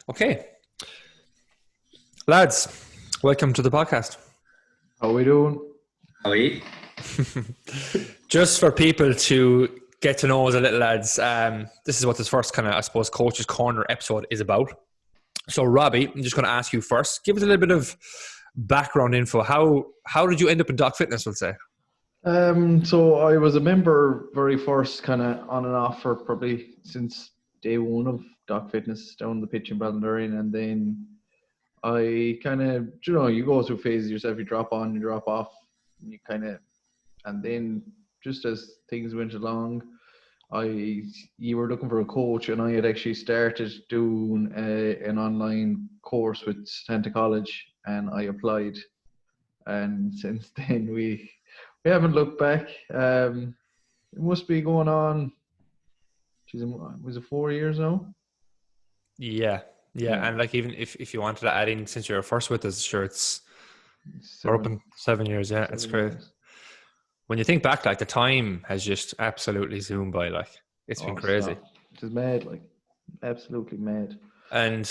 Okay, lads, welcome to the podcast. How we doing? How are you? Just for people to get to know us a little, lads, this is what this first kind of, I suppose, Coach's Corner episode is about. So, Robbie, I'm just going to ask you first. Give us a little bit of background info. How did you end up in Doc Fitness, we'll say? So I was a member very first, kind of on and off for probably since day one of Doc Fitness down the pitch in Ballinderry, and then I kind of, you go through phases yourself. You drop on, you drop off, and you kind of, and then just as things went along, you were looking for a coach, and I had actually started doing an online course with Santa College, and I applied, and since then we haven't looked back. It must be going on. Was it 4 years now? Yeah. And like, even if you wanted to add in, since you're first with us, sure, we're up in 7 years. Yeah, it's great. When you think back, like, the time has just absolutely zoomed by. Like, it's been crazy. It is mad, like, absolutely mad. And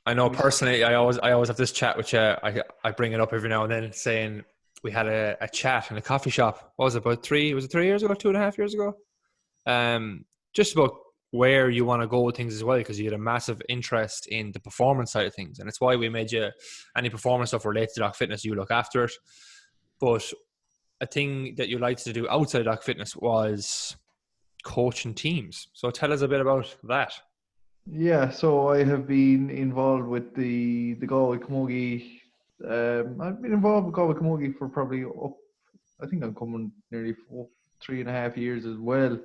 I know personally, I always have this chat with you. I bring it up every now and then, saying we had a chat in a coffee shop. What was it, about 3 years ago, 2.5 years ago? Just about where you want to go with things as well, because you had a massive interest in the performance side of things, and it's why we made you any performance stuff related to Doc Fitness, you look after it. But a thing that you liked to do outside of Doc Fitness was coaching teams. So tell us a bit about that. Yeah, so I have been involved with the Galway Camogie. I've been involved with Galway Camogie for probably I think I'm coming nearly 3.5 years as well.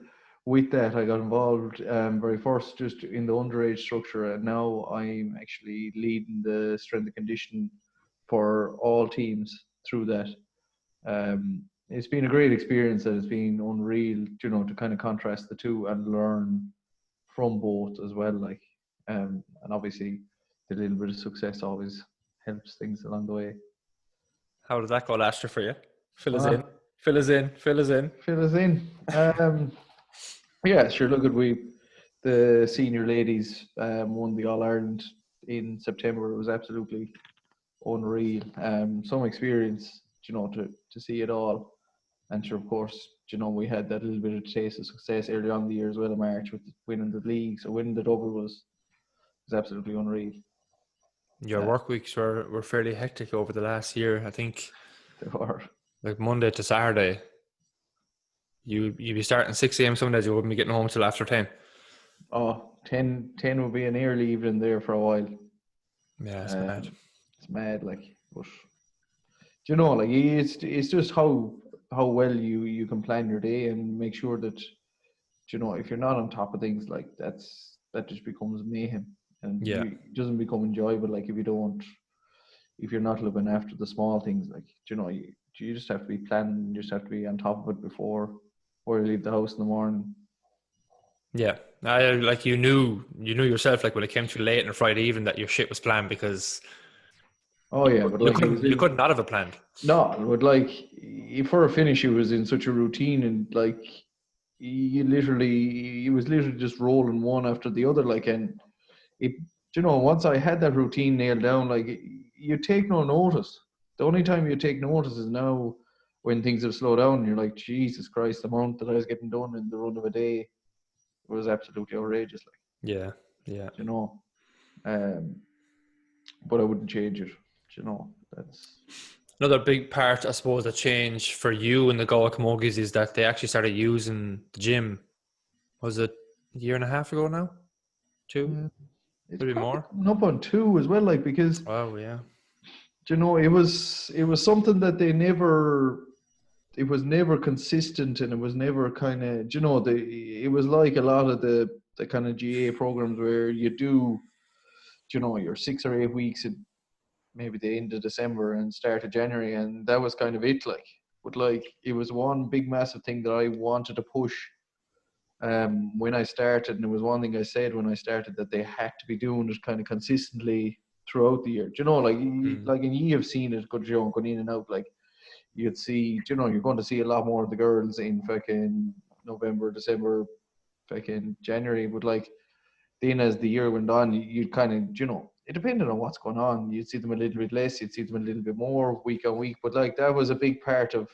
With that, I got involved very first just in the underage structure, and now I'm actually leading the strength and conditioning for all teams through that. It's been a great experience, and it's been unreal, to kind of contrast the two and learn from both as well. Like, and obviously, the little bit of success always helps things along the way. How did that go last year for you? Fill us in. Yeah, sure. Look, the senior ladies won the All Ireland in September. It was absolutely unreal. Some experience, to see it all. And sure, of course, we had that little bit of taste of success early on in the year as well in March with winning the league. So winning the double was absolutely unreal. Your work weeks were fairly hectic over the last year. I think they were. Like Monday to Saturday, you'd be starting 6 a.m. some days, you wouldn't be getting home till after 10. Oh, 10 would be an early evening there for a while. Yeah, it's mad. It's mad, like, but like, it's just how well you can plan your day and make sure that if you're not on top of things, like, that just becomes mayhem, and it doesn't become enjoyable. Like, if you're not looking after the small things, like, you just have to be planning. You just have to be on top of it before you leave the house in the morning. Yeah, you knew yourself, like, when it came to late on a Friday evening, that your shit was planned, because oh yeah, but you could not have it planned. No, but like, for a finish, it was in such a routine, and like, it was literally just rolling one after the other. Like, and it, once I had that routine nailed down, like, you take no notice. The only time you take notice is now, when things have slowed down. And you're like, Jesus Christ, the amount that I was getting done in the run of a day was absolutely outrageous. Like, yeah. But I wouldn't change it. That's another big part, I suppose, that changed for you and the Galway Camogies is that they actually started using the gym. Was it a year and a half ago now? 2? Maybe more. Up on 2 as well, like, because yeah. It was something that it was never consistent, and it was never kind of, it was like a lot of the kind of GA programs where you do, your 6 or 8 weeks at maybe the end of December and start of January, and that was kind of it. Like, but like, it was one big massive thing that I wanted to push when I started, and it was one thing I said when I started, that they had to be doing it kind of consistently throughout the year. Like, like, and you have seen it, going in and out. Like, you'd see, you're going to see a lot more of the girls in fucking November, December, fucking January. But like, then as the year went on, you'd kind of, it depended on what's going on. You'd see them a little bit less, you'd see them a little bit more week on week. But like that was a big part of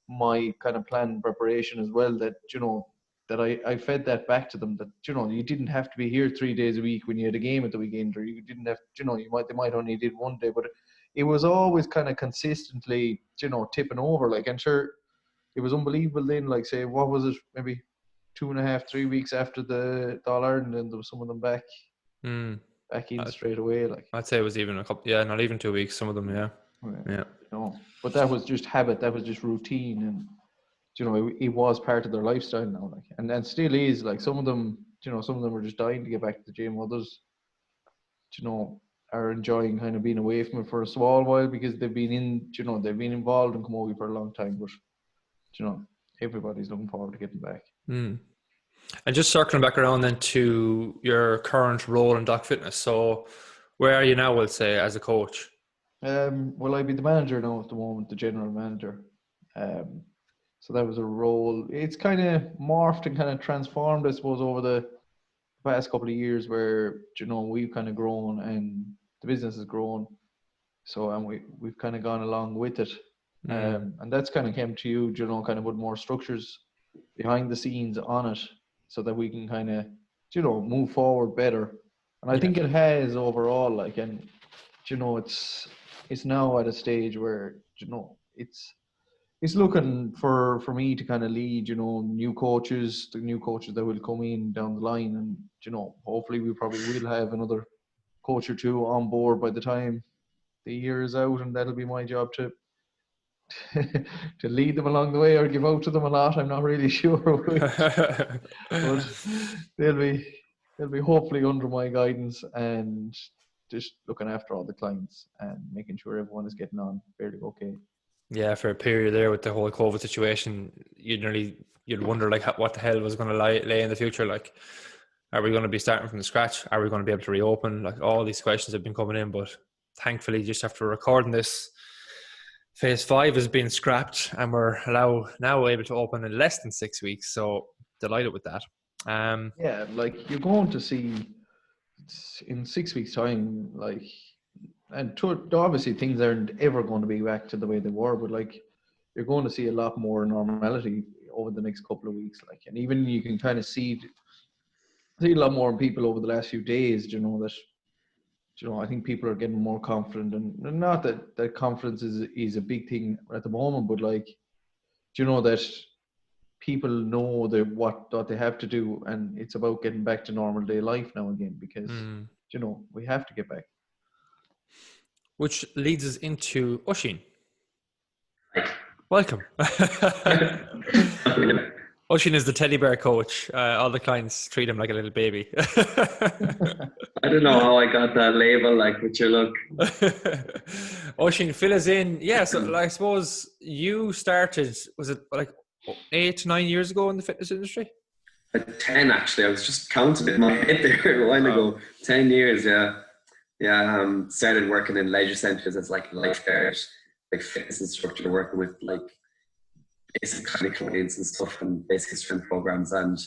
my kind of plan and preparation as well, that, you know, that I fed that back to them, that, you know, you didn't have to be here 3 days a week when you had a game at the weekend, or you didn't have, you know, they might only did one day, but it was always kind of consistently, you know, tipping over. Like, and sure, it was unbelievable then, like, say, what was it, maybe 2.5, 3 weeks after the All Ireland, and there was some of them back in straight away. Like, I'd say it was even a couple, not even 2 weeks, some of them. Yeah. You know, but that was just habit, that was just routine, and, you know, it was part of their lifestyle now, like, and still is. Like, some of them, you know, some of them are just dying to get back to the gym. Others, you know, are enjoying kind of being away from it for a small while, because they've been involved in camogie for a long time. But, you know, everybody's looking forward to getting back. And just circling back around then to your current role in Doc Fitness. So where are you now, we'll say, as a coach? Well, I'd be the manager now at the moment, the general manager. So that was a role. It's kind of morphed and kind of transformed, I suppose, over the past couple of years, where, you know, we've kind of grown and the business has grown. So, and we've kind of gone along with it. And that's kind of came to you, you know, kind of put more structures behind the scenes on it, so that we can kind of, you know, move forward better. And I think it has overall, like, and, you know, it's now at a stage where, you know, it's looking for me to kind of lead, you know, the new coaches that will come in down the line. And, you know, hopefully we probably will have another coach or two on board by the time the year is out, and that'll be my job to to lead them along the way, or give out to them a lot. I'm not really sure which. But they'll be hopefully under my guidance, and just looking after all the clients and making sure everyone is getting on fairly okay. Yeah, for a period there with the whole COVID situation, you'd wonder, like, what the hell was going to lay in the future. Like, are we going to be starting from the scratch? Are we going to be able to reopen? Like, all these questions have been coming in, but thankfully, just after recording this, phase 5 has been scrapped, and we're now able to open in less than 6 weeks. So delighted with that. Yeah, like, you're going to see in 6 weeks' time, like, and obviously things aren't ever going to be back to the way they were, but, like, you're going to see a lot more normality over the next couple of weeks. Like, and even you can kind of see a lot more people over the last few days, you know, that, you know, I think people are getting more confident, and not that confidence is a big thing at the moment, but, like, you know, that people know what they have to do, and it's about getting back to normal day life now again, because, you know, we have to get back. Which leads us into Oisín. Welcome. Oisín is the teddy bear coach. All the clients treat him like a little baby. I don't know how I got that label, like, with your look. Oisín, fill us in. Yeah, so, like, I suppose you started, was it like 8 to 9 years ago in the fitness industry? 10, actually. I was just counting in my head there a while ago. 10 years, yeah. Yeah, started working in leisure centres as, like, lifeguard, like, fitness instructor, working with, like, basic kind of clients and stuff, and basic strength programs. And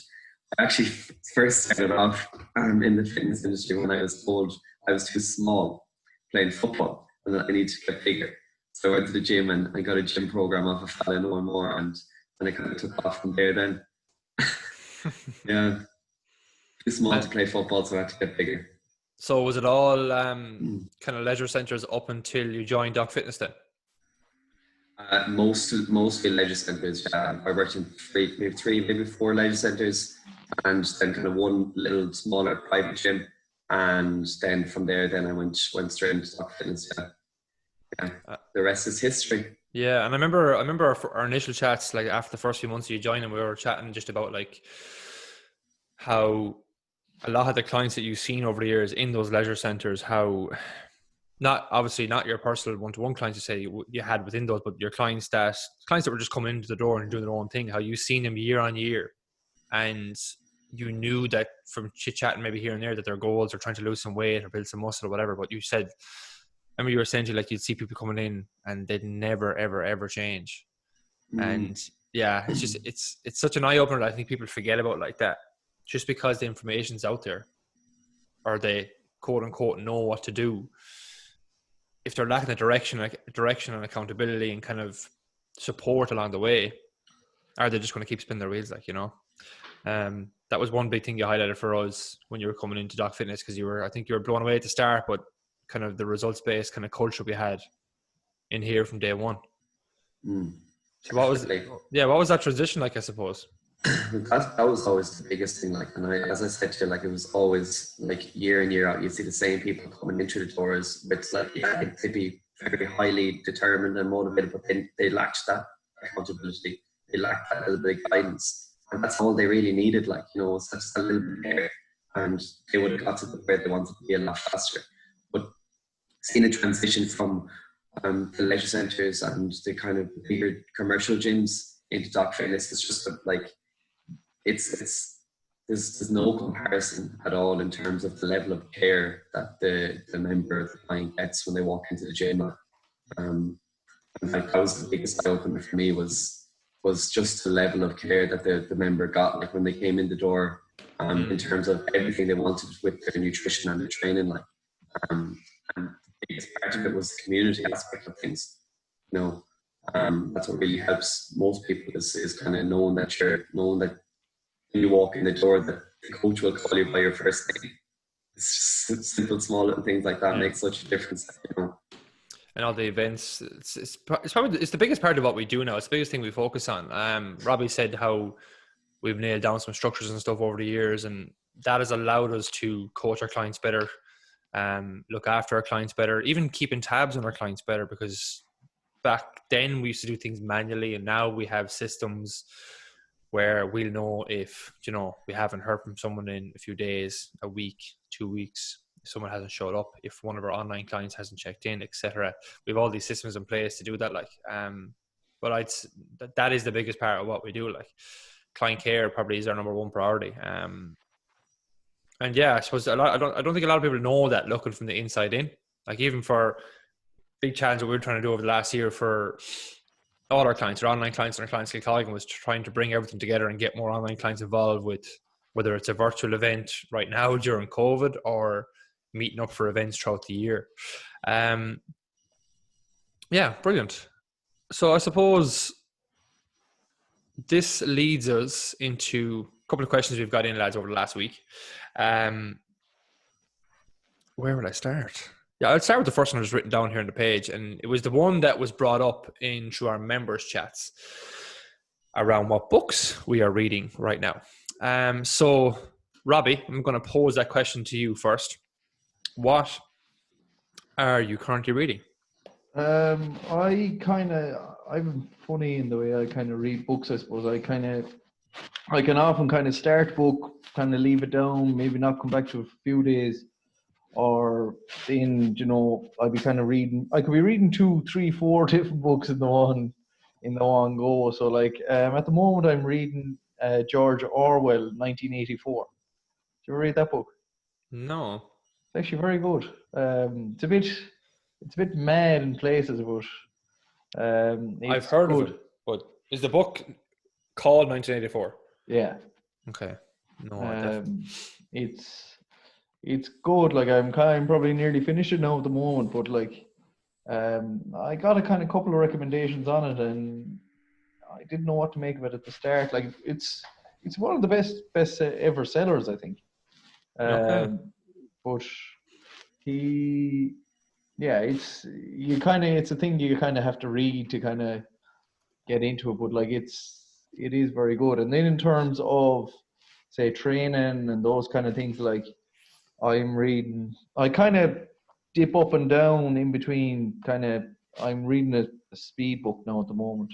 I actually first started off in the fitness industry when I was told I was too small playing football and that I need to get bigger. So I went to the gym and I got a gym program off of fella no more, and I kind of took off from there then. Yeah, too small to play football, so I had to get bigger. So was it all kind of leisure centres up until you joined Doc Fitness then? Mostly leisure centres. I worked in three, maybe 4 leisure centres, and then kind of one little smaller private gym, and then from there, then I went straight into Doc Fitness. Yeah. The rest is history. Yeah, and I remember our initial chats, like, after the first few months of you joining, we were chatting just about, like, how a lot of the clients that you've seen over the years in those leisure centres, how not your personal one-to-one clients you say you had within those, but your clients that were just coming into the door and doing their own thing, how you've seen them year on year, and you knew that from chit-chatting maybe here and there that their goals are trying to lose some weight or build some muscle or whatever. But you said, I remember you were saying to, like, you'd see people coming in and they'd never, ever, ever change. And yeah, it's just, it's such an eye-opener that I think people forget about, like, that just because the information's out there, or they quote unquote know what to do, if they're lacking the direction and accountability and kind of support along the way, are they just going to keep spinning their wheels, like, you know? That was one big thing you highlighted for us when you were coming into Doc Fitness, because I think you were blown away at the start, but kind of the results-based kind of culture we had in here from day one. So what was that transition like, I suppose? That was always the biggest thing. Like, and as I said to you, like, it was always like year in, year out, you'd see the same people coming into the doors with, like, they'd be very highly determined and motivated, but they lacked that accountability. They lacked that little bit of guidance, and that's all they really needed. Like, you know, it's just a little bit there, and they would have got to where they wanted to be a lot faster. But seeing a transition from the leisure centres and the kind of bigger commercial gyms into Doc Fitness, it's just like, there's no comparison at all in terms of the level of care that the member, the client gets when they walk into the gym. And like, that was the biggest eye opener for me, was just the level of care that the member got, like, when they came in the door, in terms of everything they wanted with their nutrition and their training, like, and the biggest part of it was the community aspect of things. You know, that's what really helps most people, is kind of knowing that when you walk in the door, that the coach will call you by your first name. It's just simple, small little things like that make such a difference, you know. And all the events, it's probably the biggest part of what we do now. It's the biggest thing we focus on. Robbie said how we've nailed down some structures and stuff over the years, and that has allowed us to coach our clients better, look after our clients better, even keeping tabs on our clients better, because back then we used to do things manually, and now we have systems where we'll know if, you know, we haven't heard from someone in a few days, a week, 2 weeks, if someone hasn't showed up, if one of our online clients hasn't checked in, etc. We have all these systems in place to do that, like, but that is the biggest part of what we do. Like, client care probably is our number one priority. And yeah, I suppose I don't think a lot of people know that, looking from the inside in. Like, even for big challenge that we were trying to do over the last year for all our clients, our online clients and our clients in Kilcolligan, was trying to bring everything together and get more online clients involved with, whether it's a virtual event right now during COVID or meeting up for events throughout the year. Yeah, brilliant. So I suppose this leads us into a couple of questions we've got in, lads, over the last week. Where would I start? Yeah, I'll start with the first one that's written down here on the page, and it was the one that was brought up through our members' chats around what books we are reading right now. So, Robbie, I'm going to pose that question to you first. What are you currently reading? I'm funny in the way I kind of read books, I suppose. I can often kind of start a book, kind of leave it down, maybe not come back to it for a few days, or then, you know, I'd be kind of reading. I could be reading 2, 3, 4 different books in the one go. So, like, at the moment, I'm reading George Orwell, 1984. Did you ever read that book? No. It's actually very good. It's a bit mad in places, but I've heard of it. But is the book called 1984? Yeah. Okay. No. It's good. Like, I'm probably nearly finished it now at the moment, but like, I got a kind of couple of recommendations on it, and I didn't know what to make of it at the start. Like, it's one of the best ever sellers, I think. Okay. But it's a thing you kind of have to read to kind of get into it. But like, it is very good. And then in terms of, say, training and those kind of things, like, I kind of dip up and down in between. I'm reading a speed book now at the moment.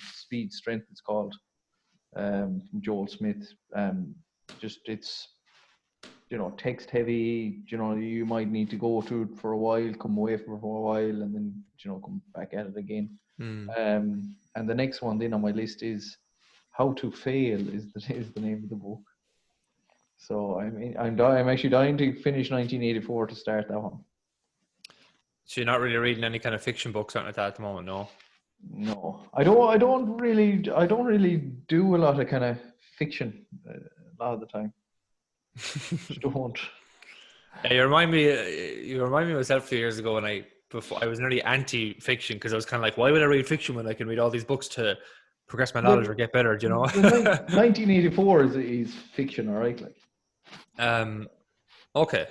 Speed Strength, it's called, from Joel Smith. It's, you know, text heavy. You know, you might need to go through it for a while, come away from it for a while, and then, you know, come back at it again. And the next one then on my list is How to Fail is the name of the book. So I'm actually dying to finish 1984 to start that one. So you're not really reading any kind of fiction books or anything like that at the moment, no? No, I don't really do a lot of kind of fiction a lot of the time. Just don't. Yeah, you remind me of myself a few years ago when before I was nearly anti-fiction because I was kind of like, why would I read fiction when I can read all these books to progress my knowledge or get better? Do you know? The 1984 is fiction, all right? Like, Okay.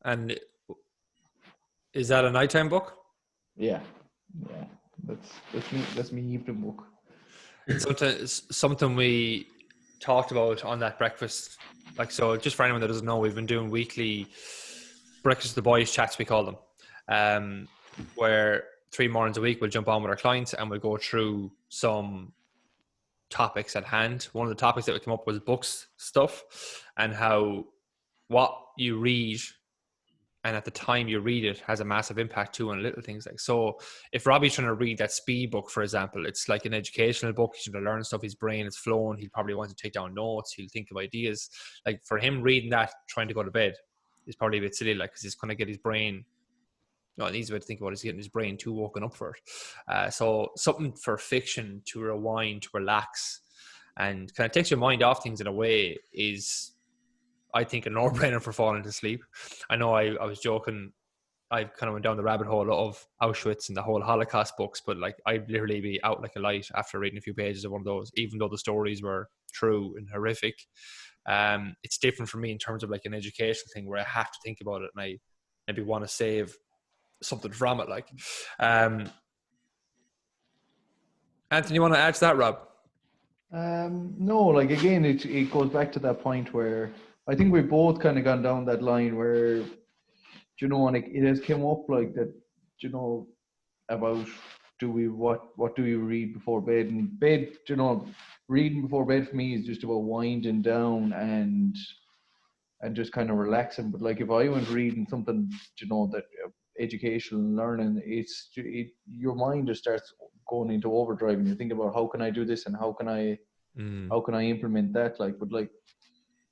And is that a nighttime book? yeah. That's me evening book. It's something we talked about on that breakfast. Like, so just for anyone that doesn't know, we've been doing weekly breakfast of the boys chats, we call them, where 3 mornings a week we'll jump on with our clients and we'll go through some topics at hand. One of the topics that we came up with was books stuff and how what you read and at the time you read it has a massive impact too on little things. Like, so if Robbie's trying to read that speed book, for example, it's like an educational book. He's going to learn stuff. His brain is flowing. He'll probably want to take down notes. He'll think of ideas. Like for him, reading that, trying to go to bed is probably a bit silly, like, because he's going to get his brain, an easy way to think about it is getting his brain too woken up for it. So something for fiction to rewind, to relax, and kind of takes your mind off things in a way is, I think, a no-brainer for falling to sleep. I know I was joking. I kind of went down the rabbit hole of Auschwitz and the whole Holocaust books, but like I'd literally be out like a light after reading a few pages of one of those, even though the stories were true and horrific. It's different for me in terms of like an educational thing where I have to think about it and I maybe want to save something from it. Like, Anthony, you want to add to that, Rob? No, like again, it goes back to that point where I think we've both kind of gone down that line where, you know, and it has come up like that, you know, about what do we read before bed? And bed, you know, reading before bed for me is just about winding down and just kind of relaxing. But like if I went reading something, you know, that educational learning, your mind just starts going into overdrive and you think about how can I do this and how can I implement that, like, but like,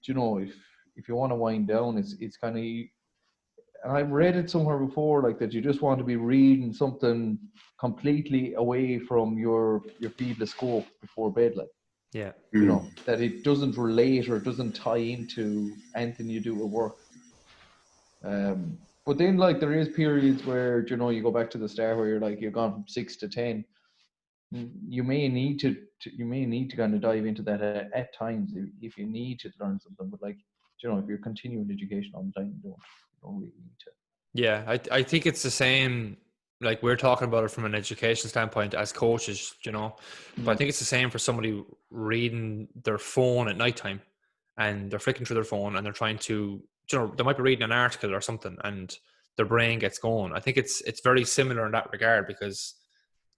you know, if you want to wind down, it's kind of, and I've read it somewhere before, like that you just want to be reading something completely away from your field of scope before bed, like, Yeah, you know, that it doesn't relate or it doesn't tie into anything you do at work. But then like there is periods where, you know, you go back to the start where you're like, you've gone from 6 to 10. You may need to kind of dive into that at times if you need to learn something. But like, you know, if you're continuing education all the time, you don't really need to. Yeah, I think it's the same. Like we're talking about it from an education standpoint as coaches, you know, but I think it's the same for somebody reading their phone at nighttime and they're flicking through their phone and they're trying to, you know, they might be reading an article or something and their brain gets going. I think it's very similar in that regard because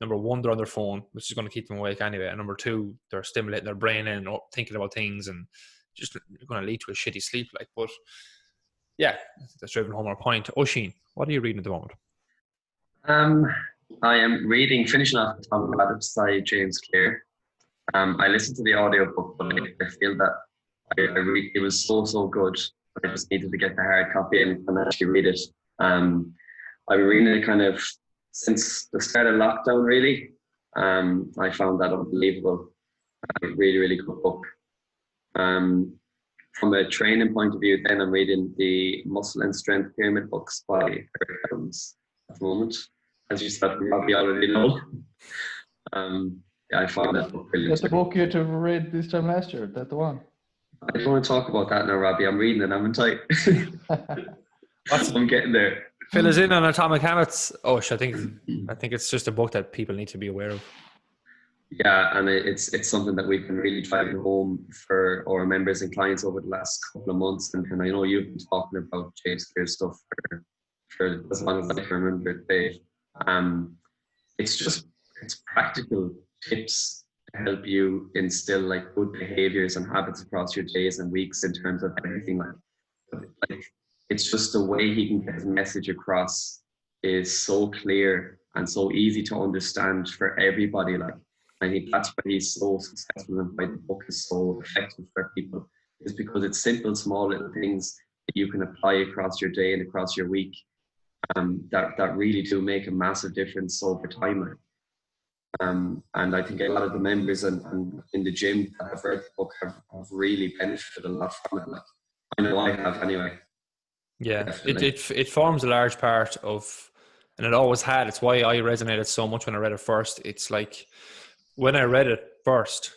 number one, they're on their phone, which is going to keep them awake anyway. And number two, they're stimulating their brain and thinking about things and just going to lead to a shitty sleep. Like, but yeah, that's driven home our point. Oisin, what are you reading at the moment? I am finishing off Tom Rabbits by James Clear. I listened to the audiobook, but I feel that it was so good. I just needed to get the hard copy and actually read it. I've been reading it kind of since the start of lockdown, really. I found that unbelievable. Really, really good book. From a training point of view, then I'm reading the Muscle and Strength Pyramid books by Eric Adams at the moment. As you said, we probably already know. I found that book brilliant. That's the book you had to read this time last year. That's the one. I don't want to talk about that now, Robbie. I'm reading it. I'm tight. I'm getting there. Fill us in on Atomic Habits. I think it's just a book that people need to be aware of. Yeah, and it's something that we've been really driving home for our members and clients over the last couple of months. And I know you've been talking about James Clear stuff for as long as I can remember it, Dave. It's practical tips to help you instill like good behaviors and habits across your days and weeks in terms of everything. Like it's just the way he can get his message across is so clear and so easy to understand for everybody. Like, I think that's why he's so successful and why the book is so effective for people, is because it's simple, small little things that you can apply across your day and across your week, that really do make a massive difference over time. And I think a lot of the members and in the gym that have read the book have really benefited a lot from it. Like, I know I have anyway. Yeah, Definitely. it forms a large part of, and it always had. It's why I resonated so much when I read it first. It's like when I read it first,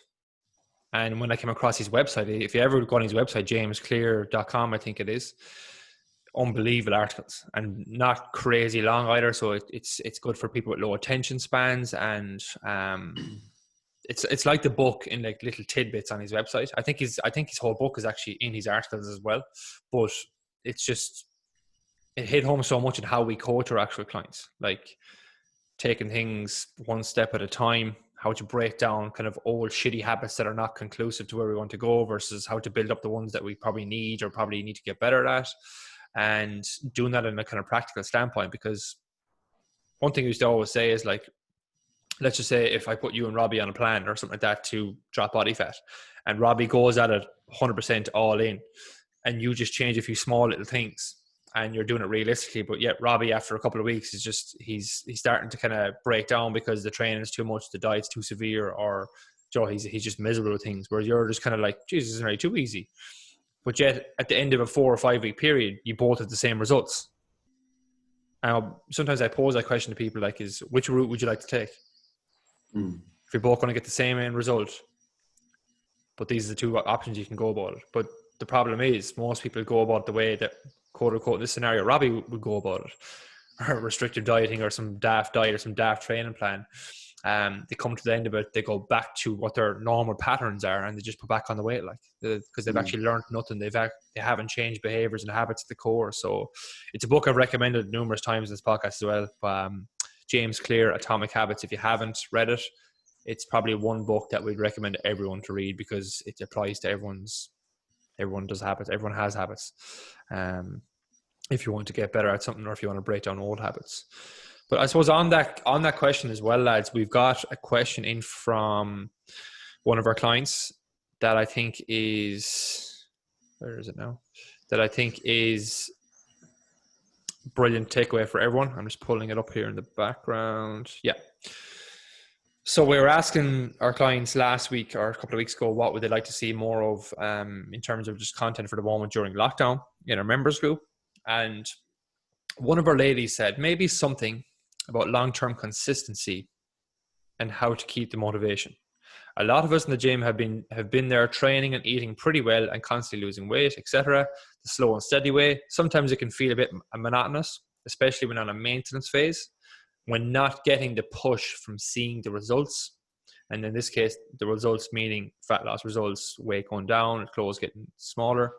and when I came across his website, if you ever go on his website, jamesclear.com, I think it is, unbelievable articles and not crazy long either. So it's good for people with low attention spans, and it's like the book in like little tidbits on his website. I think his whole book is actually in his articles as well, but it's just, it hit home so much in how we coach our actual clients, like taking things one step at a time, how to break down kind of old shitty habits that are not conclusive to where we want to go versus how to build up the ones that we probably need or probably need to get better at, and doing that in a kind of practical standpoint. Because one thing we used to always say is like, let's just say if I put you and Robbie on a plan or something like that to drop body fat, and Robbie goes at it 100% all in, and you just change a few small little things and you're doing it realistically, but yet Robbie after a couple of weeks is just, he's starting to kind of break down because the training is too much, the diet's too severe, or he's just miserable with things, whereas you're just kind of like, Jesus, this is really too easy. But yet at the end of a 4 or 5 week period, you both have the same results. Sometimes I pose that question to people, like, is which route would you like to take? If you're both going to get the same end result, but these are the two options you can go about it. But the problem is most people go about the way that, quote unquote, this scenario Robbie would go about it, or restrictive dieting or some daft diet or some daft training plan. They come to the end of it, they go back to what their normal patterns are, and they just put back on the weight, like, because they've actually learned nothing. They haven't changed behaviors and habits at the core. So it's a book I've recommended numerous times in this podcast as well. James Clear, Atomic Habits. If you haven't read it, it's probably one book that we'd recommend everyone to read, because it applies to everyone does habits. Everyone has habits. If you want to get better at something, or if you want to break down old habits. But I suppose on that question as well, lads, we've got a question in from one of our clients that I think is, where is it now? That I think is brilliant takeaway for everyone. I'm just pulling it up here in the background. Yeah. So we were asking our clients last week or a couple of weeks ago, what would they like to see more of in terms of just content for the moment during lockdown in our members group. And one of our ladies said maybe something about long-term consistency and how to keep the motivation. A lot of us in the gym have been there training and eating pretty well and constantly losing weight, etc. The slow and steady way. Sometimes it can feel a bit monotonous, especially when on a maintenance phase, when not getting the push from seeing the results. And in this case, the results meaning fat loss results, weight going down, clothes getting smaller.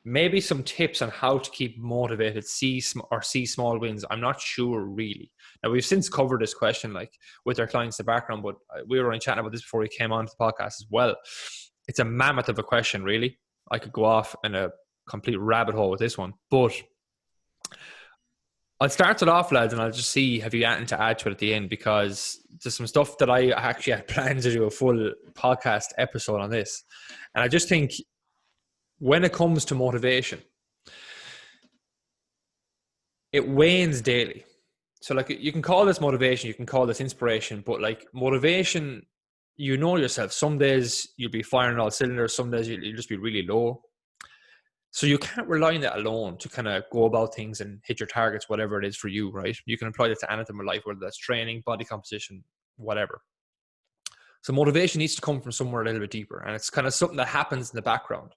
Maybe some tips on how to keep motivated, see small wins. I'm not sure really. Now, we've since covered this question like with our clients in the background, but we were only chatting about this before we came on to the podcast as well. It's a mammoth of a question, really. I could go off in a complete rabbit hole with this one, but I'll start it off, lads, and I'll just see have you anything to add to it at the end, because there's some stuff that I actually had planned to do a full podcast episode on this. And I just think when it comes to motivation, it wanes daily. So like, you can call this motivation, you can call this inspiration, but like motivation, you know yourself, some days you'll be firing all cylinders, some days you'll just be really low. So you can't rely on that alone to kind of go about things and hit your targets, whatever it is for you, right? You can apply that to anything in life, whether that's training, body composition, whatever. So motivation needs to come from somewhere a little bit deeper, and it's kind of something that happens in the background.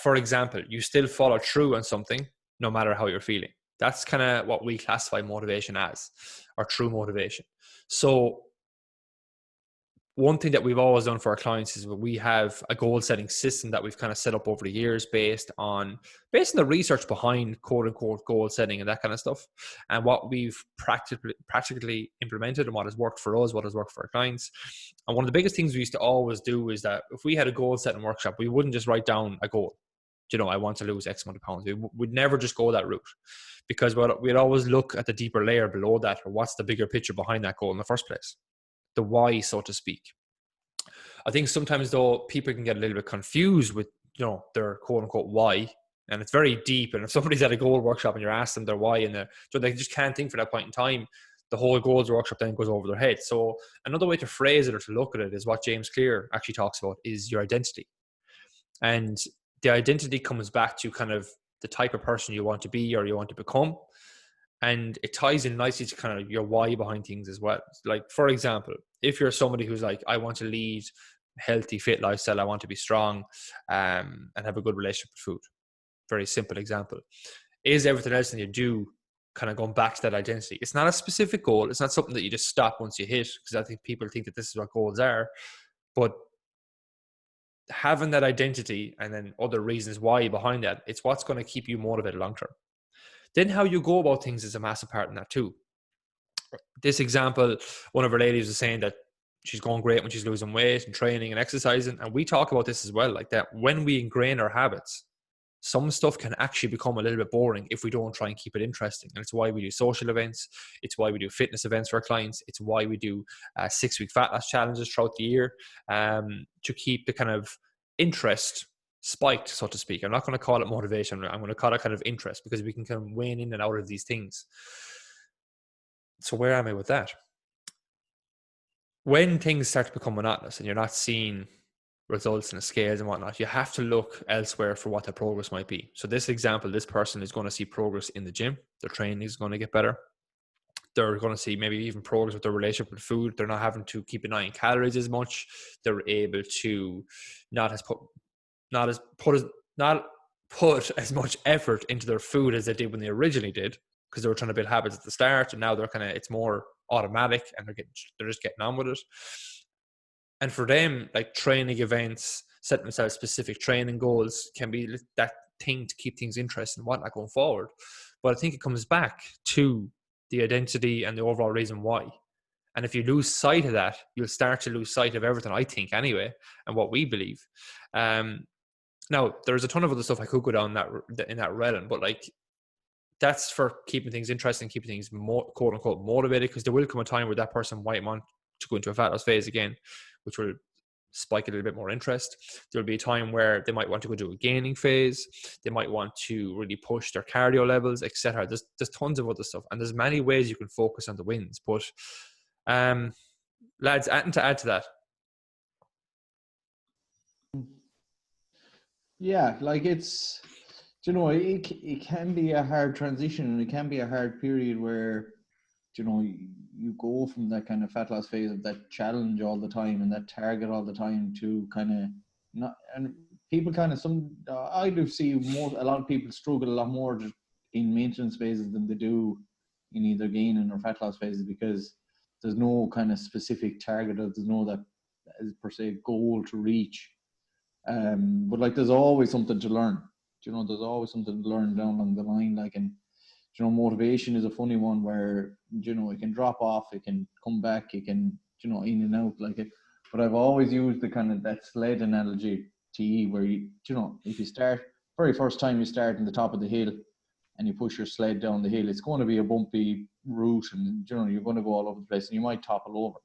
For example, you still follow through on something no matter how you're feeling. That's kind of what we classify motivation as, or true motivation. So one thing that we've always done for our clients is we have a goal setting system that we've kind of set up over the years based on the research behind quote unquote goal setting and that kind of stuff, and what we've practically implemented and what has worked for us, what has worked for our clients. And one of the biggest things we used to always do is that if we had a goal setting workshop, we wouldn't just write down a goal. You know, I want to lose X amount of pounds. We'd never just go that route, because we'd always look at the deeper layer below that, or what's the bigger picture behind that goal in the first place. The why, so to speak. I think sometimes though people can get a little bit confused with, you know, their quote unquote why, and it's very deep. And if somebody's at a goal workshop and you're asking them their why, and so they just can't think for that point in time, the whole goals workshop then goes over their head. So another way to phrase it or to look at it is what James Clear actually talks about is your identity. And the identity comes back to kind of the type of person you want to be or you want to become. And it ties in nicely to kind of your why behind things as well. Like, for example, if you're somebody who's like, I want to lead a healthy, fit lifestyle, I want to be strong, and have a good relationship with food. Very simple example. Is everything else that you do kind of going back to that identity? It's not a specific goal. It's not something that you just stop once you hit, because I think people think that this is what goals are. But having that identity and then other reasons why behind that, it's what's going to keep you motivated long term. Then how you go about things is a massive part in that too. This example, one of our ladies was saying that she's going great when she's losing weight and training and exercising. And we talk about this as well, like that when we ingrain our habits, some stuff can actually become a little bit boring if we don't try and keep it interesting. And it's why we do social events. It's why we do fitness events for our clients. It's why we do 6-week fat loss challenges throughout the year, to keep the kind of interest spiked, so to speak. I'm not going to call it motivation. I'm going to call it kind of interest, because we can kind of wane in and out of these things. So where am I with that? When things start to become monotonous and you're not seeing results in the scales and whatnot, you have to look elsewhere for what the progress might be. So this example, this person is going to see progress in the gym. Their training is going to get better. They're going to see maybe even progress with their relationship with food. They're not having to keep an eye on calories as much. They're able to not put as much effort into their food as they did when they originally did, because they were trying to build habits at the start, and now they're it's more automatic and they're just getting on with it. And for them, like training events, setting themselves specific training goals can be that thing to keep things interesting and whatnot going forward. But I think it comes back to the identity and the overall reason why. And if you lose sight of that, you'll start to lose sight of everything, I think, anyway, and what we believe. Now, there's a ton of other stuff I could go down in that realm, but like that's for keeping things interesting, keeping things more quote unquote motivated, because there will come a time where that person might want to go into a fat loss phase again, which will spike a little bit more interest. There'll be a time where they might want to go to a gaining phase. They might want to really push their cardio levels, etc. There's tons of other stuff, and there's many ways you can focus on the wins. But lads, to add to that. Yeah, like it's, it can be a hard transition, and it can be a hard period where, you go from that kind of fat loss phase of that challenge all the time and that target all the time to kind of not, and people kind of I do see a lot of people struggle a lot more in maintenance phases than they do in either gaining or fat loss phases, because there's no kind of specific target, or there's no that as per se goal to reach. But like there's always something to learn. There's always something to learn down along the line. Like, and motivation is a funny one where it can drop off, it can come back, it can in and out like it. But I've always used the kind of that sled analogy where if you start very first time you start in the top of the hill and you push your sled down the hill, it's going to be a bumpy route, and you're going to go all over the place and you might topple over.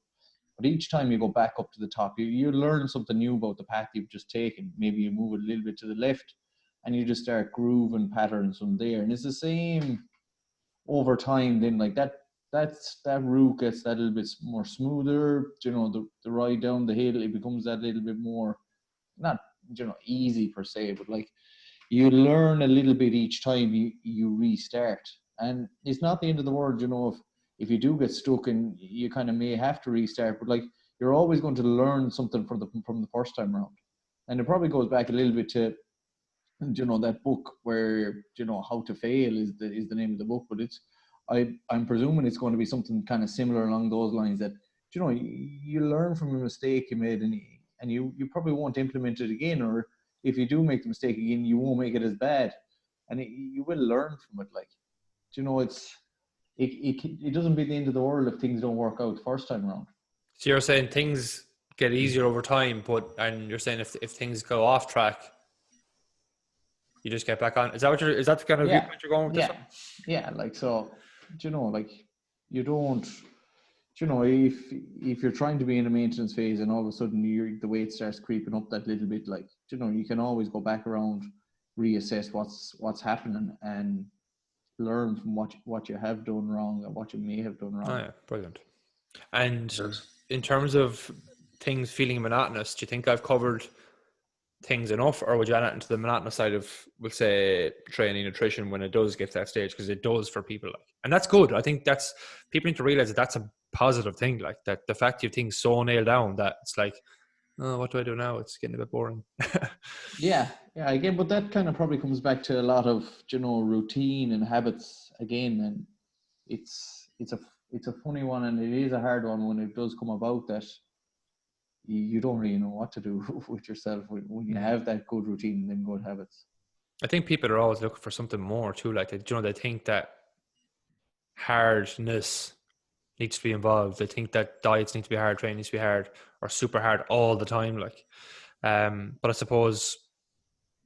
But each time you go back up to the top, you learn something new about the path you've just taken. Maybe you move it a little bit to the left and you just start grooving patterns from there. And it's the same over time. Then like that route gets that little bit more smoother. The ride down the hill, it becomes that little bit more, not easy per se, but like you learn a little bit each time you restart. And it's not the end of the world, if you do get stuck and you kind of may have to restart, but like you're always going to learn something from the first time around. And it probably goes back a little bit to that book where How to Fail is the name of the book, but I'm presuming it's going to be something kind of similar along those lines, that you learn from a mistake you made, and you probably won't implement it again, or if you do make the mistake again, you won't make it as bad, and you will learn from it. Like it doesn't be the end of the world if things don't work out the first time around. So you're saying things get easier over time, and you're saying if things go off track, you just get back on. Is that the kind of viewpoint you're going with this one? Yeah, like so, like you don't, if you're trying to be in a maintenance phase and all of a sudden the weight starts creeping up that little bit, like you can always go back around, reassess what's happening, and learn from what you have done wrong and what you may have done wrong. Oh yeah, brilliant. And in terms of things feeling monotonous, do you think I've covered things enough, or would you add it into the monotonous side of, we'll say, training, nutrition when it does get to that stage? Because it does for people, like, and that's good. I think that's, people need to realize that that's a positive thing. Like that, the fact you have things so nailed down that it's like, oh, what do I do now? It's getting a bit boring. Yeah, again, but that kind of probably comes back to a lot of, routine and habits again, and it's a funny one, and it is a hard one when it does come about that you don't really know what to do with yourself when you have that good routine and then good habits. I think people are always looking for something more too. Like, they think that hardness needs to be involved. They think that diets need to be hard, training needs to be hard, or super hard all the time. Like, but I suppose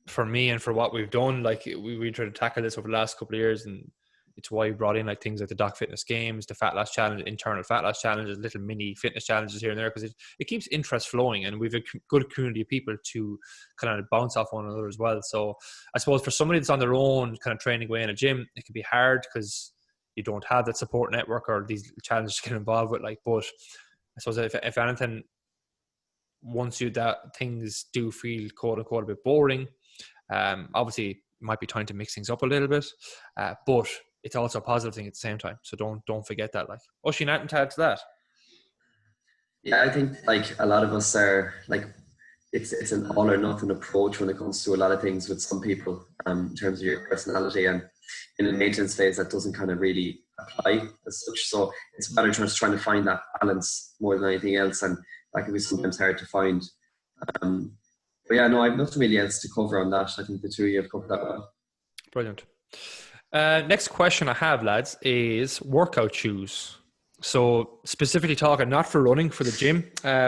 for me and for what we've done, like we tried to tackle this over the last couple of years, and it's why we brought in like things like the Doc Fitness Games, the Fat Loss Challenge, internal Fat Loss Challenges, little mini fitness challenges here and there, because it keeps interest flowing, and we've a good community of people to kind of bounce off one another as well. So I suppose for somebody that's on their own kind of training away in a gym, it can be hard because you don't have that support network or these challenges to get involved with. Like, but I suppose if anything, once that things do feel quote unquote a bit boring, obviously it might be time to mix things up a little bit, but it's also a positive thing at the same time. So don't forget that. Like, Oisin, anything to add to that? Yeah, I think like a lot of us are like, it's an all or nothing approach when it comes to a lot of things with some people, in terms of your personality, and in the maintenance phase that doesn't kind of really apply as such. So it's better just trying to find that balance more than anything else, and that can be sometimes hard to find. But yeah, no, I've nothing really else to cover on that. I think the two of you have covered that well. Brilliant. Next question I have, lads, is workout shoes. So specifically talking, not for running, for the gym.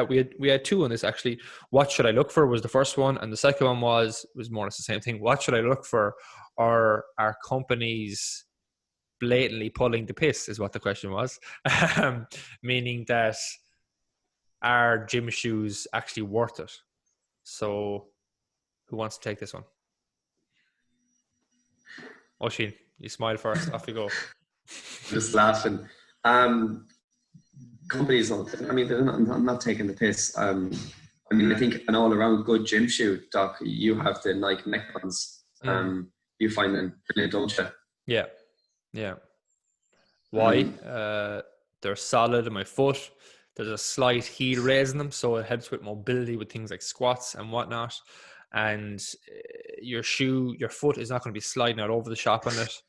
We had two on this actually. What should I look for was the first one, and the second one was more or less the same thing. What should I look for? Are our companies blatantly pulling the piss? Is what the question was. Meaning that are gym shoes actually worth it? So who wants to take this one? Oisin, you smile first. Off you go. Just laughing. Companies, I mean, I'm not taking the piss. I mean, I think an all-around good gym shoe, Doc, you have the Nike Metcons. You find them brilliant, don't you? Yeah. Why? They're solid in my foot. There's a slight heel raise in them, so it helps with mobility with things like squats and whatnot. And your foot is not going to be sliding out over the shop on it.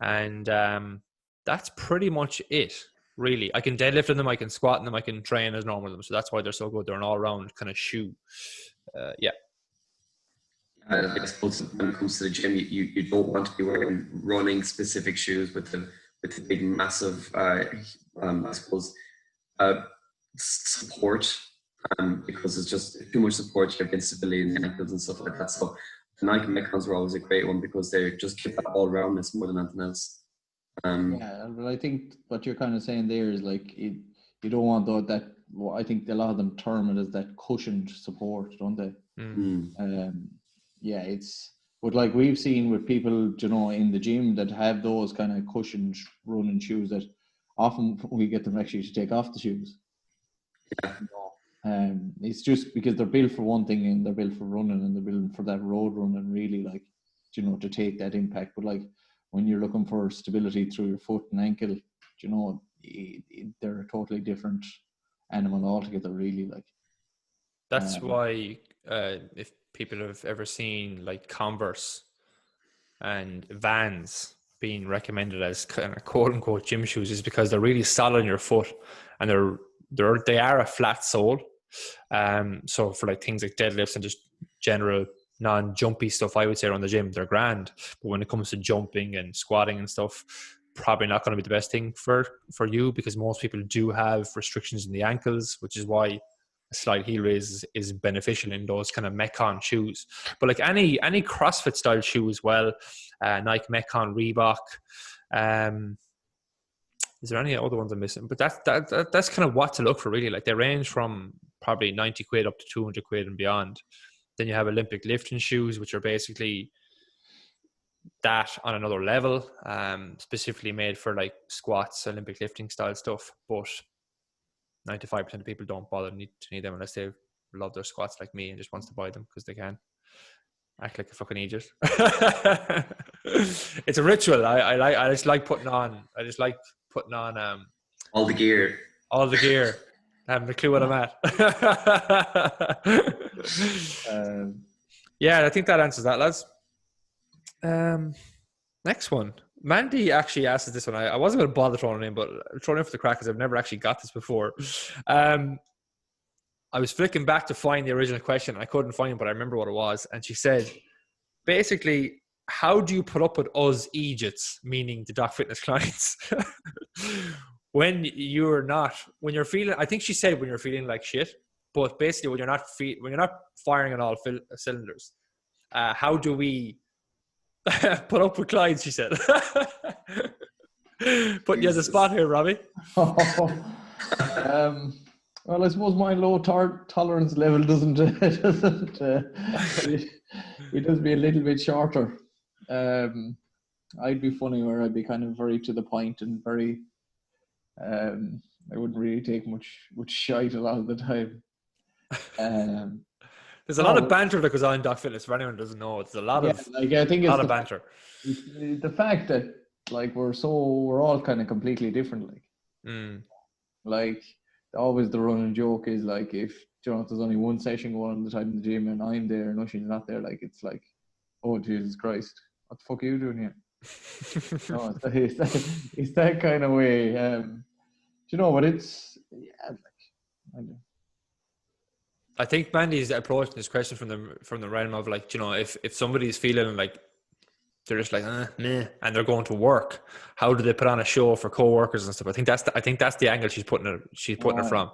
And that's pretty much it, really. I can deadlift in them, I can squat in them, I can train as normal in them. So that's why they're so good. They're an all-round kind of shoe. Yeah. I suppose when it comes to the gym, you don't want to be wearing running specific shoes with the big massive, I suppose, support, because it's just too much support. You have instability in the ankles and stuff like that. So the Nike Metcons were always a great one because they just give that all roundness more than anything else. Yeah, but I think what you're kind of saying there is like you don't want that. Well, I think a lot of them term it as that cushioned support, don't they? Yeah, but like we've seen with people, in the gym that have those kind of cushioned running shoes that often we get them actually to take off the shoes. Yeah. It's just because they're built for one thing, and they're built for running, and they're built for that road running, really, like, to take that impact. But like when you're looking for stability through your foot and ankle, they're a totally different animal altogether, really. Like that's why if people have ever seen like Converse and Vans being recommended as kind of quote unquote gym shoes, is because they're really solid in your foot, and they are a flat sole. So for like things like deadlifts and just general non-jumpy stuff, I would say around the gym, they're grand. But when it comes to jumping and squatting and stuff, probably not going to be the best thing for you, because most people do have restrictions in the ankles, which is why a slight heel raise is beneficial in those kind of Metcon shoes. But like any CrossFit style shoe as well, Nike, Metcon, Reebok. Is there any other ones I'm missing? But that's kind of what to look for, really. Like they range from probably 90 quid up to 200 quid and beyond. Then you have Olympic lifting shoes, which are basically that on another level, specifically made for like squats, Olympic lifting style stuff. But 95% of people don't bother to need them unless they love their squats like me and just wants to buy them because they can. Act like a fucking idiot. It's a ritual. I just like putting on. All the gear. All the gear. Having a clue what I'm at. Yeah, I think that answers that, lads. Next one. Mandy actually asked this one. I wasn't going to bother throwing it in, but throwing it in for the crack because I've never actually got this before. I was flicking back to find the original question. I couldn't find it, but I remember what it was. And she said, basically, how do you put up with us idiots, meaning the Doc Fitness clients, when you're feeling, I think she said when you're feeling like shit, but basically when you're not firing on all cylinders, how do we put up with clients, she said. Putting you on the spot here, Robbie. Well, I suppose my low tolerance level doesn't it does be a little bit shorter. I'd be funny where I'd be kind of very to the point and very I wouldn't really take much shite a lot of the time. There's a lot of banter that goes on in Doc Fitness. For anyone who doesn't know, it's a lot of I think it's lot of banter. The fact that like we're all kind of completely different. Like always the running joke is like if there's only one session going on at the time in the gym and I'm there and Ushin's not there, like it's like, oh Jesus Christ, what the fuck are you doing here? No, it's that kind of way. But it's I think Mandy's approaching this question from the realm of like, if somebody's feeling like they're just like meh, and they're going to work, how do they put on a show for co-workers and stuff? I think that's the angle she's putting it from.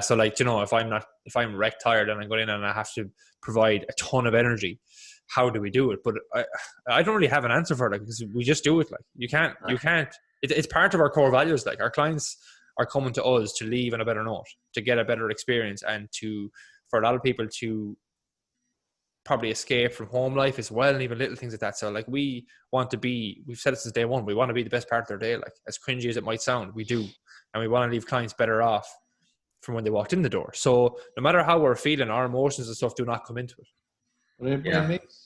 So like, if I'm wrecked tired and I'm going in and I have to provide a ton of energy, how do we do it? But I don't really have an answer for it, like, because we just do it. Like you can't. It's part of our core values. Like our clients are coming to us to leave on a better note, to get a better experience, and for a lot of people to probably escape from home life as well, and even little things like that. So like we've said it since day one, we want to be the best part of their day. Like as cringy as it might sound, we do. And we want to leave clients better off from when they walked in the door. So no matter how we're feeling, our emotions and stuff do not come into it. But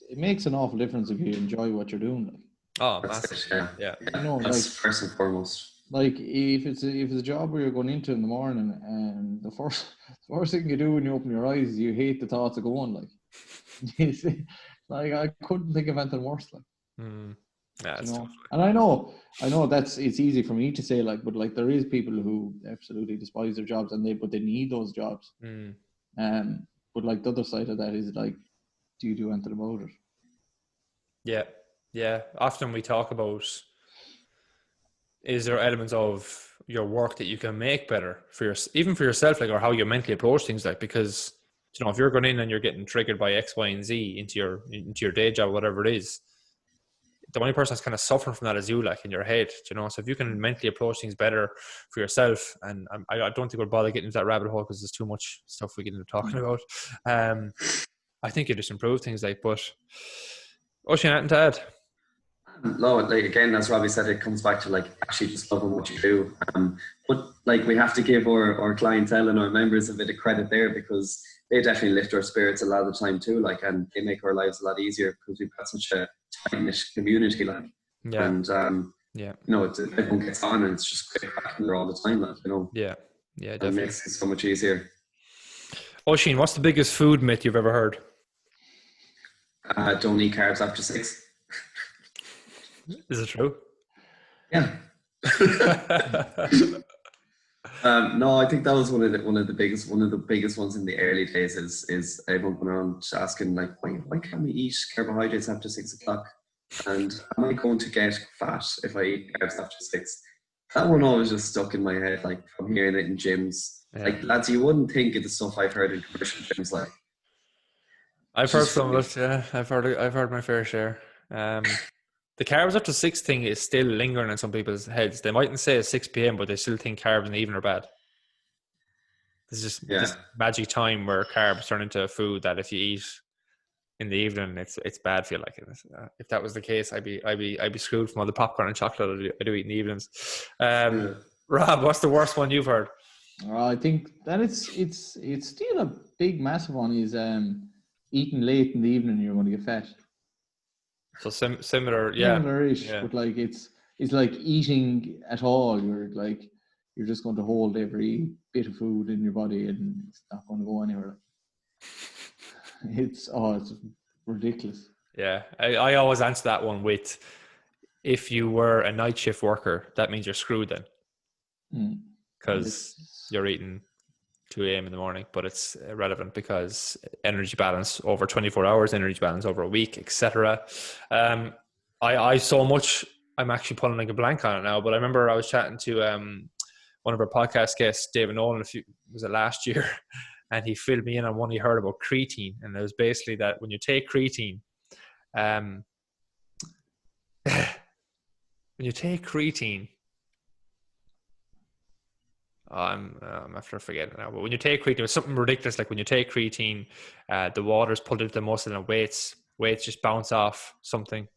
it makes an awful difference if you enjoy what you're doing. Like. Oh, massive. Yeah. That's first and foremost. Like if it's a job where you're going into in the morning and the first thing you do when you open your eyes is you hate the thoughts of going, like. Like I couldn't think of anything worse. Like, yeah, and I know it's easy for me to say, like, but like there is people who absolutely despise their jobs but they need those jobs. But like the other side of that is like, do you do anything about it? Yeah. Often we talk about, is there elements of your work that you can make better even for yourself, like, or how you mentally approach things, like, because if you're going in and you're getting triggered by X, Y, and Z into your day job, whatever it is, the only person that's kind of suffering from that is you, like in your head, So if you can mentally approach things better for yourself, and I don't think we'll bother getting into that rabbit hole because there's too much stuff we get into talking about. I think you just improve things, like. But Oisin, anything to add? No, like again, as Robbie said, it comes back to like actually just loving what you do. But like we have to give our clientele and our members a bit of credit there, because they definitely lift our spirits a lot of the time too. Like, and they make our lives a lot easier because we've got such a tight-knit community. Like, and everyone gets on and it's just great cracking there all the time. Like, Yeah, definitely. It makes it so much easier. Oisin, what's the biggest food myth you've ever heard? Don't eat carbs after 6. Is it true? Yeah. No, I think that was one of the biggest ones in the early days. Is everyone going around asking like, why can't we eat carbohydrates after 6 o'clock? And am I going to get fat if I eat carbs after 6? That one always just stuck in my head, like from hearing it in gyms. Yeah. Like, lads, you wouldn't think of the stuff I've heard in commercial gyms. Like, I've heard some of it. Yeah, I've heard my fair share. The carbs up to 6 thing is still lingering in some people's heads. They mightn't say it's 6 p.m., but they still think carbs in the evening are bad. There's just this magic time where carbs turn into food that if you eat in the evening, it's bad for you. Like, if that was the case, I'd be screwed from all the popcorn and chocolate I do eat in the evenings. Rob, what's the worst one you've heard? I think that it's still a big, massive one. Is eating late in the evening, you're going to get fat. So similar, yeah. Similar-ish, Yeah. but like it's like eating at all. You're just going to hold every bit of food in your body, and it's not going to go anywhere. It's ridiculous. Yeah, I always answer that one with, if you were a night shift worker, that means you're screwed then, because you're eating 2 a.m. in the morning. But it's irrelevant because energy balance over 24 hours, energy balance over a week, etc. I so much, I'm actually pulling like a blank on it now, but I remember I was chatting to one of our podcast guests, David Nolan, was it last year, and he filled me in on one he heard about creatine, and it was basically that when you take creatine, when you take creatine, I'm after forgetting now, but when you take creatine, it's something ridiculous. Like when you take creatine, the water's pulled into the muscle and weights just bounce off something.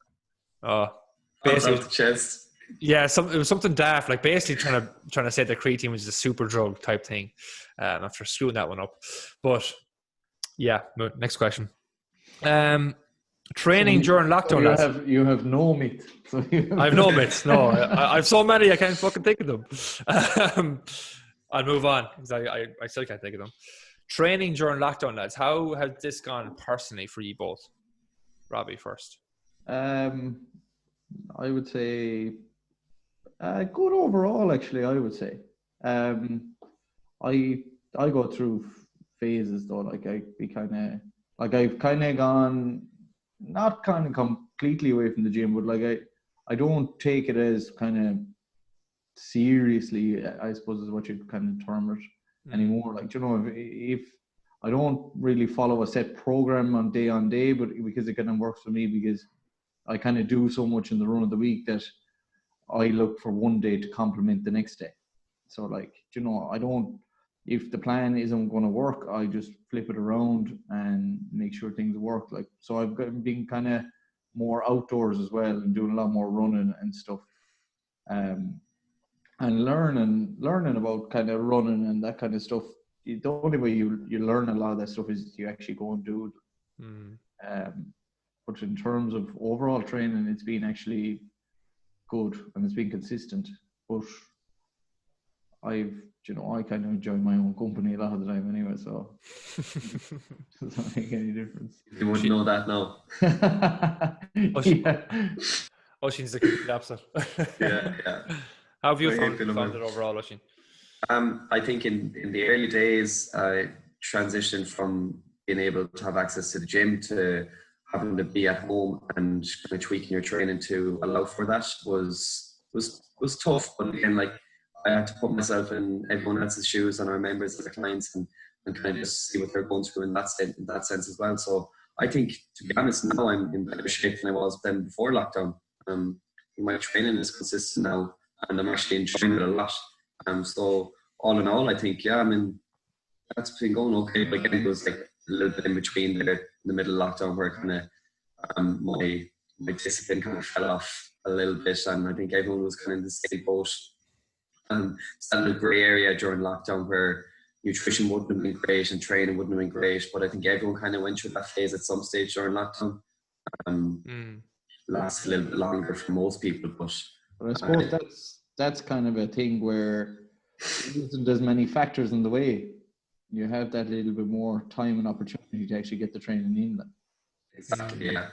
Basically, off the chest. Yeah, it was something daft. Like basically trying to say that creatine was a super drug type thing. After screwing that one up, but yeah. Next question. Training during lockdown. So you have no myth. So I have no myths. No, I have so many I can't fucking think of them. I'll move on because I still can't think of them. Training during lockdown, lads. How has this gone personally for you both? Robbie first. I would say good overall. Actually, I would say. I go through phases though. Like I've kind of gone, not kind of completely away from the gym, but like I don't take it as kind of seriously, I suppose is what you'd kind of term it anymore. Like, you know, if I don't really follow a set program on day, but because it kind of works for me, because I kind of do so much in the run of the week that I look for one day to complement the next day. So like, you know, if the plan isn't going to work, I just flip it around and make sure things work. Like, so I've been kind of more outdoors as well and doing a lot more running and stuff. And learning about kind of running and that kind of stuff. The only way you learn a lot of that stuff is you actually go and do it. But in terms of overall training, it's been actually good and it's been consistent. But I kind of enjoy my own company a lot of the time anyway, so it doesn't make any difference. You wouldn't know that now. Oisín's the complete opposite. Yeah. How have you found it overall, Oisín? I think in the early days, I transitioned from being able to have access to the gym to having to be at home and kind of tweaking your training to allow for that was tough. But again, like I had to put myself in everyone else's shoes and our members and our clients and kind of just see what they're going through in that sense as well. So I think, to be honest, now I'm in better shape than I was then before lockdown. My training is consistent now, and I'm actually enjoying it a lot. So all in all, I think, that's been going okay. But again, it was like a little bit in between there, in the middle of lockdown, where kind of my discipline kind of fell off a little bit, and I think everyone was kind of in the same boat. Still a grey area during lockdown where nutrition wouldn't have been great and training wouldn't have been great, but I think everyone kind of went through that phase at some stage during lockdown. Lasts a little bit longer for most people, but I suppose that's kind of a thing where there isn't as many factors in the way. You have that little bit more time and opportunity to actually get the training in them. Exactly. Yeah.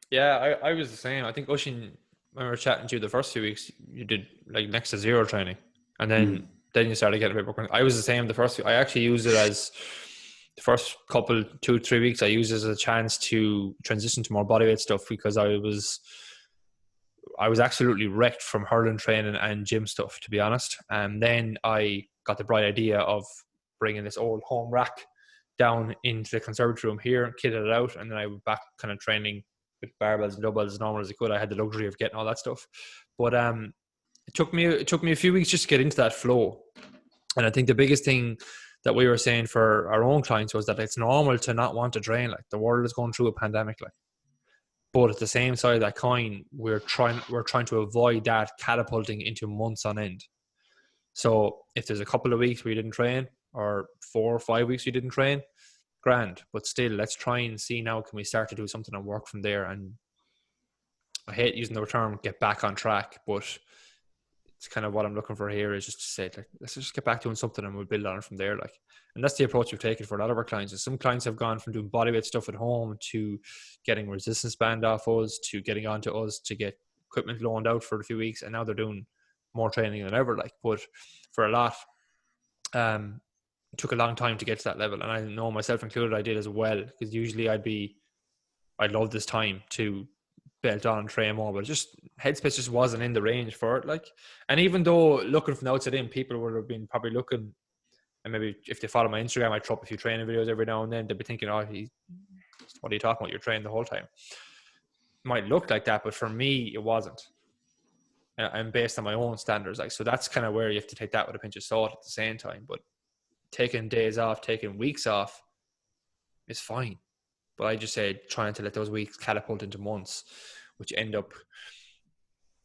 Yeah, I was the same. I think Oisín, when we were chatting to you the first few weeks, you did like next to zero training, and then you started getting a bit more. I was the same the first few. I actually used it as the first couple 2-3 weeks. I used it as a chance to transition to more bodyweight stuff because I was absolutely wrecked from hurling training and gym stuff, to be honest. And then I got the bright idea of bringing this old home rack down into the conservatory room here, kitted it out, and then I went back kind of training with barbells and dumbbells as normal as I could. I had the luxury of getting all that stuff, but it took me a few weeks just to get into that flow. And I think the biggest thing that we were saying for our own clients was that it's normal to not want to train. Like, the world is going through a pandemic, like, but at the same side of that coin, we're trying to avoid that catapulting into months on end. So if there's a couple of weeks where you didn't train, or 4 or 5 weeks you didn't train, grand. But still, let's try and see now, can we start to do something and work from there? And I hate using the term get back on track, but it's kind of what I'm looking for here, is just to say, like, let's just get back doing something and we'll build on it from there. Like, and that's the approach we've taken for a lot of our clients. And some clients have gone from doing bodyweight stuff at home to getting resistance band off us, to getting onto us to get equipment loaned out for a few weeks, and now they're doing more training than ever. Like, but for a lot, it took a long time to get to that level, and I know myself included, I did as well, because usually I'd love this time to belt on and train more, but just headspace just wasn't in the range for it. Like, and even though looking from the outside in, people would have been probably looking, and maybe if they follow my Instagram, I throw up a few training videos every now and then, they'd be thinking, oh, what are you talking about? You're training the whole time. It might look like that, but for me, it wasn't. And based on my own standards, like, so that's kind of where you have to take that with a pinch of salt at the same time. But taking days off, taking weeks off is fine. But I just say trying to let those weeks catapult into months, which end up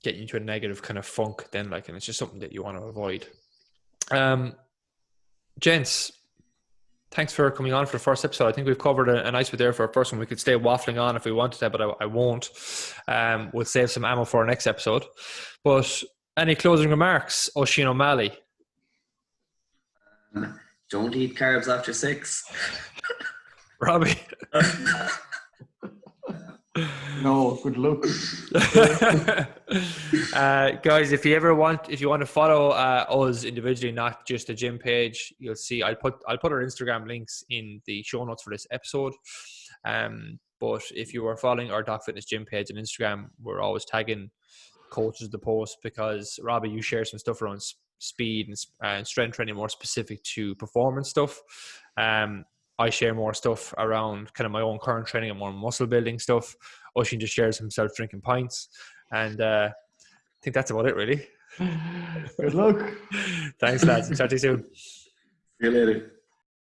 getting you into a negative kind of funk then, like, and it's just something that you want to avoid. Gents, thanks for coming on for the first episode. I think we've covered a nice bit there for our first one. We could stay waffling on if we wanted to, but I won't. We'll save some ammo for our next episode. But any closing remarks, Oisin O'Malley? Don't eat carbs after 6. Robbie? No, good luck. Guys, if you want to follow us individually, not just the gym page, you'll see I'll put our Instagram links in the show notes for this episode. But if you are following our Doc Fitness gym page on Instagram, we're always tagging coaches the post, because Robbie, you share some stuff around speed and strength training more specific to performance stuff. I share more stuff around kind of my own current training and more muscle building stuff. Oisin just shares himself drinking pints. And I think that's about it, really. Good luck. Thanks, lads. Chat to you soon. See you later.